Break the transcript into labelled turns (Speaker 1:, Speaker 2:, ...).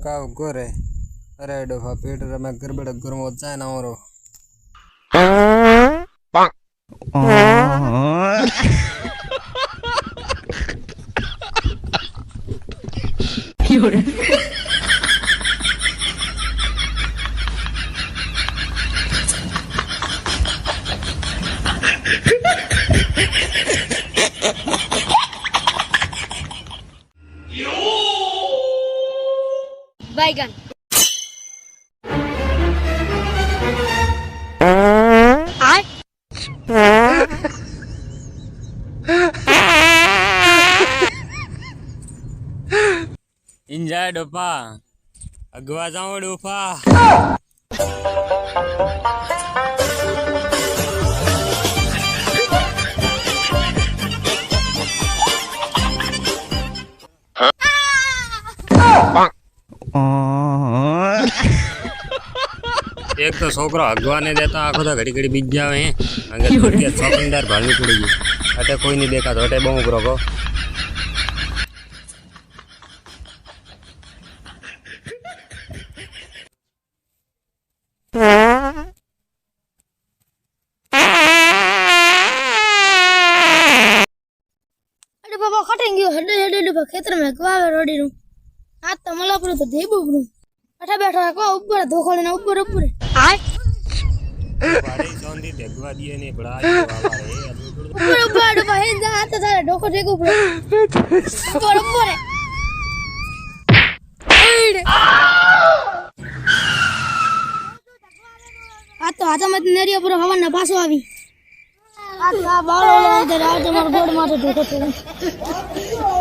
Speaker 1: का गोरे अरे डोफा पेट में गड़बड़ गर्म हो जाए ना और
Speaker 2: बैगन
Speaker 1: इंजाय डोफा अगवा जाओ डोफा एक तो छोकरो अगवा नहीं देता आखो तो घड़ी घड़ी बीत जावे हैं अगर शॉपिंगदार भागनी पड़ेगी अटे कोई नहीं देखा तो अटे बहु करो को
Speaker 2: अरे बाबा खटेंगे गयो हड्डे हड्डे डूबा खेतर में गवावे रोडी नु आज तो मला पर तो दे बुबरू अठा बैठा है को ऊपर धोखले ना ऊपर ऊपर
Speaker 1: बाड़ी सोंदी देखवा दिए नहीं बड़ा वाला रे
Speaker 2: ऊपर ऊपर डूबा है जा हाथ सारे ढोको टेको ऊपर ऊपर ऊपर आ तो हाथ में नेरिया पर हवा ना पासो आवी आ बाल वाला इधर आ तो मार गोड़ मार ढोको टेको